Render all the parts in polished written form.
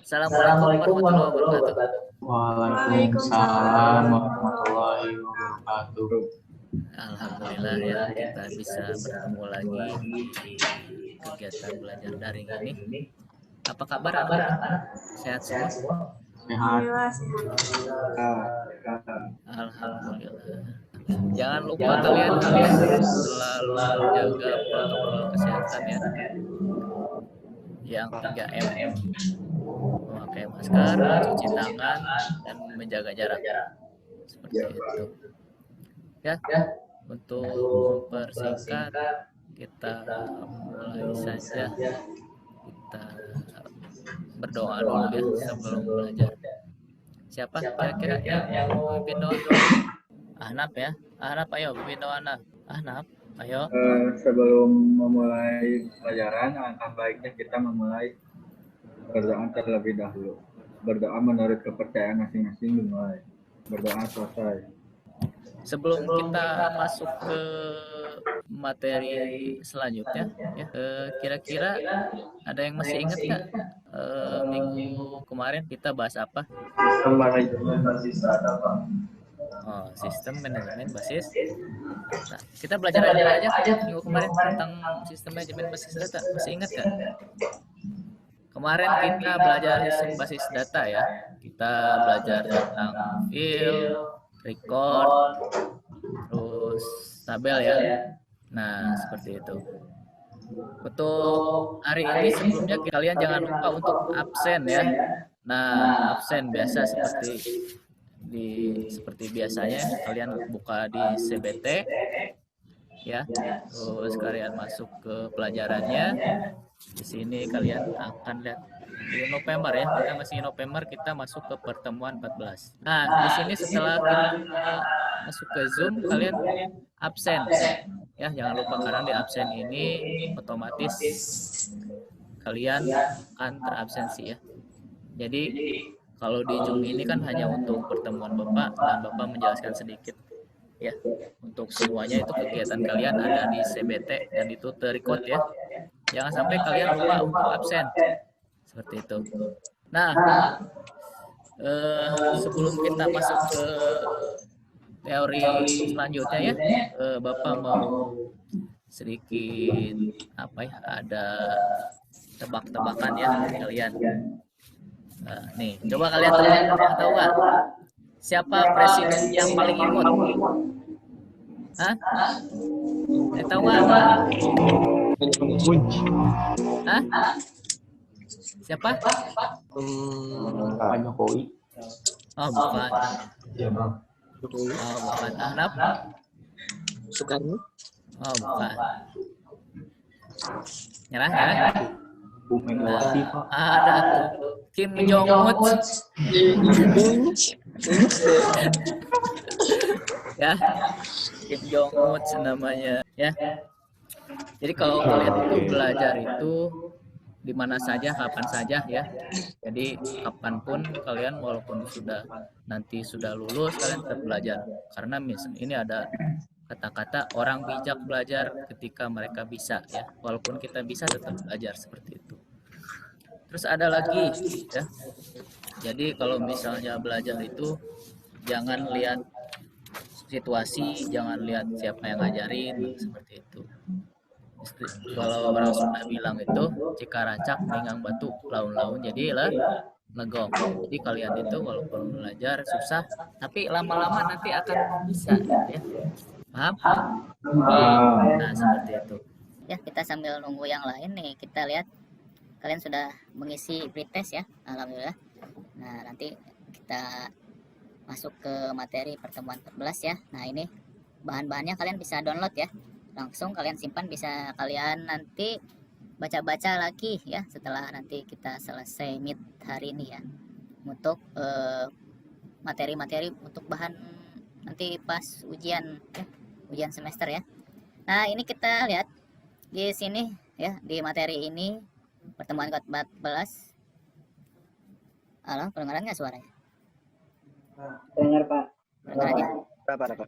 Assalamualaikum warahmatullahi wabarakatuh. Waalaikumsalam warahmatullahi wabarakatuh. Alhamdulillah ya, kita bisa bertemu lagi di kegiatan belajar daring ini. Apa kabar anak-anak? Sehat semua? Sehat. Alhamdulillah. Jangan lupa kalian harus selalu menjaga protokol kesehatan ya. Yang 3M, memakai masker, mencuci tangan, dan menjaga jarak. Seperti itu. Ya, untuk mempersingkat, kita mulai saja. Kita berdoa dulu ya sebelum belajar. Siapa kira-kira yang mau pimpin doa? Ahnaf ya. Ahnaf, ayo pimpin doa Ahnaf. Ahnaf, ayo. Sebelum memulai pelajaran, alangkah baiknya kita memulai berdoa terlebih dahulu. Berdoa menurut kepercayaan masing-masing dimulai. Berdoa selesai. Sebelum kita masuk ke materi selanjutnya, ya, kira-kira ada yang masih ingat nggak minggu kemarin kita bahas apa? Sistem manajemen basis data, Pak. Oh, sistem manajemen basis data. Kita belajar apa aja minggu kemarin tentang sistem manajemen basis data? Masih ingat nggak? Kemarin kita belajar sistem basis data ya. Kita belajar tentang field, record, terus tabel ya. Nah, seperti itu. Untuk hari ini sebelumnya kalian jangan lupa untuk absen ya. Nah, absen biasa seperti biasanya kalian buka di CBT ya. Terus kalian masuk ke pelajarannya. Di sini kalian akan lihat di November ya. Kita masih November, kita masuk ke pertemuan 14. Nah, di sini setelah kita masuk ke Zoom, kalian absen ya. Jangan lupa karena di absen ini otomatis kalian akan terabsensi ya. Jadi kalau di Zoom ini kan hanya untuk pertemuan Bapak dan Bapak menjelaskan sedikit ya. Untuk semuanya itu kegiatan kalian ada di CBT dan itu terrecord ya. Jangan sampai kalian lupa untuk absen. Seperti itu. Nah, sebelum kita masuk ke teori selanjutnya ya, Bapak mau sedikit ada tebak-tebakan ya kalian. Nih, coba kalian tahu nggak siapa presiden yang paling imut? Hah? Tahu nggak? Hah? Siapa? Pak Jokowi. Oh, bukan. Iya, Bang. Oh, bukan. Ahnaf? Soekarno. Oh, bukan. Nyerah ya? Bu Megawati, Pak. Ada tuh. Kim Jong-un. Ya. Kim Jong-un namanya ya. Jadi kalau kalian itu belajar itu di mana saja, kapan saja ya. Jadi kapanpun kalian walaupun nanti sudah lulus, kalian tetap belajar. Karena ini ada kata-kata orang bijak belajar ketika mereka bisa ya. Walaupun kita bisa tetap belajar seperti itu. Terus ada lagi ya. Jadi kalau misalnya belajar itu jangan lihat situasi, jangan lihat siapa yang ngajarin seperti itu. Kalau orang Sunda bilang itu cikaracak ningang batu laun-laun jadilah legong. Jadi kalian itu walaupun belajar susah, tapi lama-lama nanti akan bisa ya. Paham? Nah, seperti itu. Ya, kita sambil nunggu yang lain nih, kita lihat kalian sudah mengisi pretest ya. Alhamdulillah. Nah, nanti kita masuk ke materi pertemuan 14 ya. Nah, ini bahan-bahannya kalian bisa download ya. Langsung kalian simpan, bisa kalian nanti baca-baca lagi ya setelah nanti kita selesai meet hari ini ya, untuk materi-materi untuk bahan nanti pas ujian ya, ujian semester ya. Nah, ini kita lihat di sini ya, di materi ini pertemuan 14. Halo, kedengaran nggak suaranya? Dengar, Pak. Dengar aja. Berapa?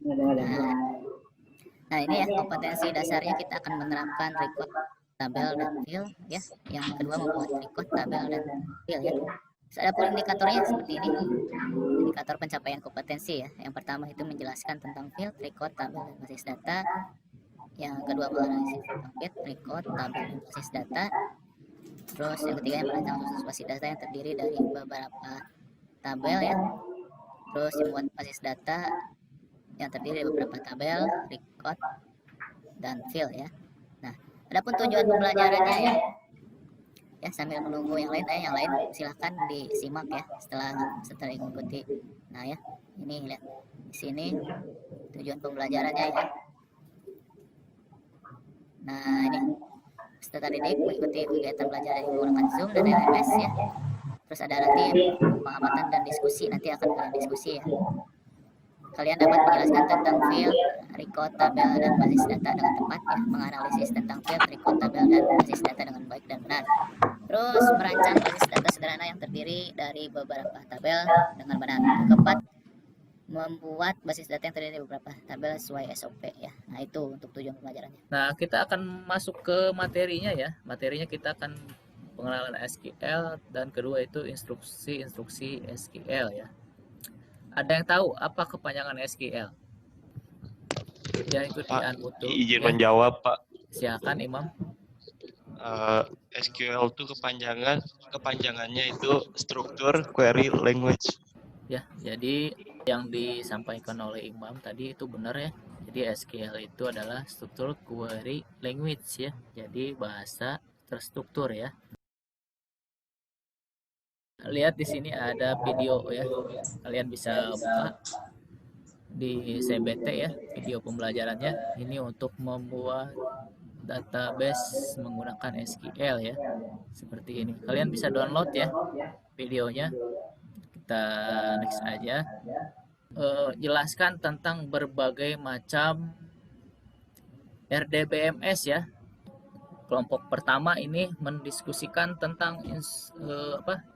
Nah, ini ya kompetensi dasarnya, kita akan menerapkan record, tabel, dan field ya. Yang kedua membuat record, tabel, dan field ya. Terus ada pun indikatornya seperti ini. Indikator pencapaian kompetensi ya. Yang pertama itu menjelaskan tentang field, record, tabel, dan basis data. Yang kedua menganalisis tentang field, record, tabel, dan basis data. Terus yang ketiga merancang susunan basis data yang terdiri dari beberapa tabel ya. Terus membuat basis data yang terdiri dari beberapa tabel, record, dan field ya. Nah, adapun tujuan pembelajarannya ya. Ya, sambil menunggu yang lain silahkan disimak ya setelah mengikuti. Nah ya, ini lihat di sini tujuan pembelajarannya ya. Nah ini peserta didik mengikuti kegiatan belajar dari menggunakan Zoom dan LMS ya. Terus ada nanti pengamatan dan diskusi, nanti akan kalian diskusi ya. Kalian dapat menjelaskan tentang field, record, tabel, dan basis data dengan tepat ya. Menganalisis tentang field, record, tabel, dan basis data dengan baik dan benar. Terus merancang basis data sederhana yang terdiri dari beberapa tabel dengan benar. Keempat, membuat basis data yang terdiri dari beberapa tabel sesuai SOP ya. Nah itu untuk tujuan pembelajarannya. Nah, kita akan masuk ke materinya ya. Materinya kita akan pengenalan SQL dan kedua itu instruksi SQL ya. Ada yang tahu apa kepanjangan SQL? Ya itu Pak, Utuh. izin Ya. menjawab Pak. Silakan Imam. SQL itu kepanjangannya itu struktur query language. Ya, jadi yang disampaikan oleh Imam tadi itu benar ya. Jadi SQL itu adalah struktur query language ya. Jadi bahasa terstruktur ya. Lihat di sini ada video ya. Kalian bisa buka di CBT ya, video pembelajarannya. Ini untuk membuat database menggunakan SQL ya. Seperti ini. Kalian bisa download ya videonya. Kita next aja. Jelaskan tentang berbagai macam RDBMS ya. Kelompok pertama ini mendiskusikan tentang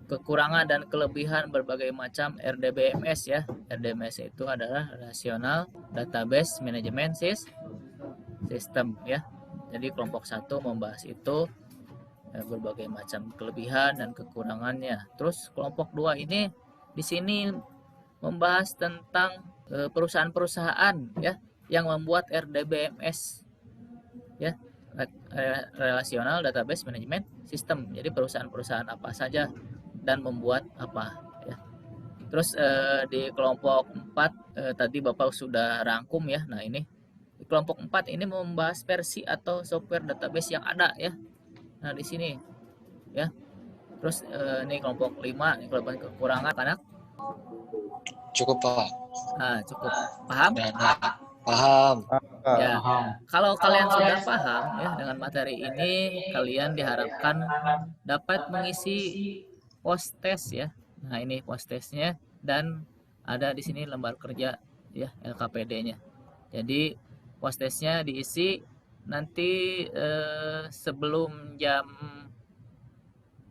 kekurangan dan kelebihan berbagai macam RDBMS ya. RDBMS itu adalah Relational Database Management System ya. Jadi kelompok 1 membahas itu berbagai macam kelebihan dan kekurangannya. Terus kelompok 2 ini di sini membahas tentang perusahaan-perusahaan ya yang membuat RDBMS ya. Relational Database Management System. Jadi perusahaan-perusahaan apa saja dan membuat apa ya. Terus di kelompok 4 tadi Bapak sudah rangkum ya. Nah, ini di kelompok 4 ini membahas versi atau software database yang ada ya. Nah, di sini ya. Terus ini kelompok 5, ini kelompok kekurangan anak. Cukup Pak. Nah, cukup paham? Paham. Ya, kalau kalian sudah paham ya dengan materi ini, kalian diharapkan dapat mengisi post test ya. Nah, ini post testnya dan ada di sini lembar kerja ya, LKPD-nya. Jadi post testnya diisi nanti sebelum jam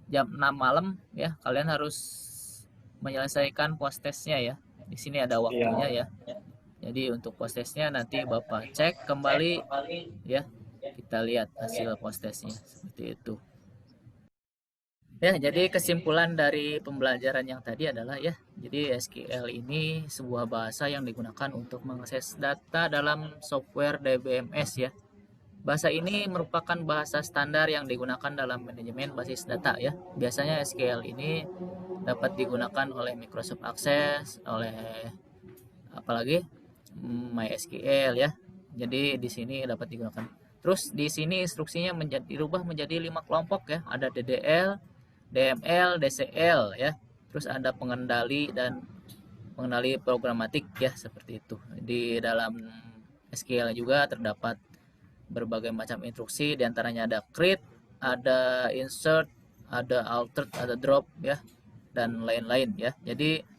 6 malam ya, kalian harus menyelesaikan post testnya ya. Di sini ada waktunya ya. Jadi untuk post testnya nanti Bapak cek kembali ya. Kita lihat hasil post testnya seperti itu. Ya, jadi kesimpulan dari pembelajaran yang tadi adalah ya, jadi SQL ini sebuah bahasa yang digunakan untuk mengakses data dalam software DBMS ya. Bahasa ini merupakan bahasa standar yang digunakan dalam manajemen basis data ya. Biasanya SQL ini dapat digunakan oleh Microsoft Access, oleh apalagi MySQL ya. Jadi di sini dapat digunakan. Terus di sini instruksinya dirubah menjadi 5 kelompok ya. Ada DDL, DML, DCL ya. Terus ada pengendali dan pengendali programatik ya, seperti itu. Di dalam SQL juga terdapat berbagai macam instruksi, diantaranya ada create, ada insert, ada alter, ada drop ya, dan lain-lain ya. Jadi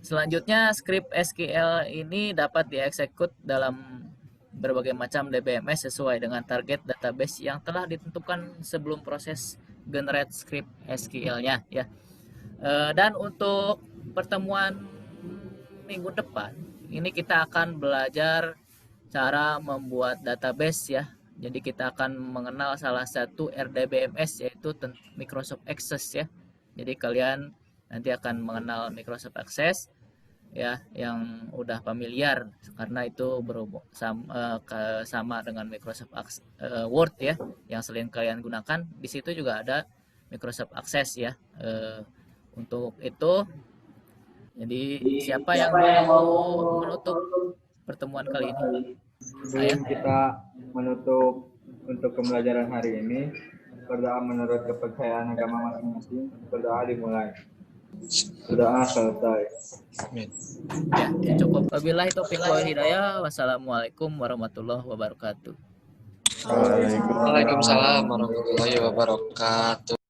selanjutnya script SQL ini dapat dieksekut dalam berbagai macam DBMS sesuai dengan target database yang telah ditentukan sebelum proses generate script SQL-nya ya. Dan untuk pertemuan minggu depan ini kita akan belajar cara membuat database ya. Jadi kita akan mengenal salah satu RDBMS yaitu Microsoft Access ya. Jadi kalian nanti akan mengenal Microsoft Access ya, yang udah familiar karena itu berhubung sama dengan Microsoft Word ya, yang selain kalian gunakan di situ juga ada Microsoft Access ya. Untuk itu, jadi siapa yang mau menutup pertemuan kali ini? Sebelum kita menutup untuk pembelajaran hari ini, berdoa menurut kepercayaan agama masing-masing. Berdoa dimulai. Berdoa selesai. Amin. Ya, cukup. Wabillahi taufiq wal hidayah. Wassalamualaikum warahmatullahi wabarakatuh. Waalaikumsalam warahmatullahi wabarakatuh.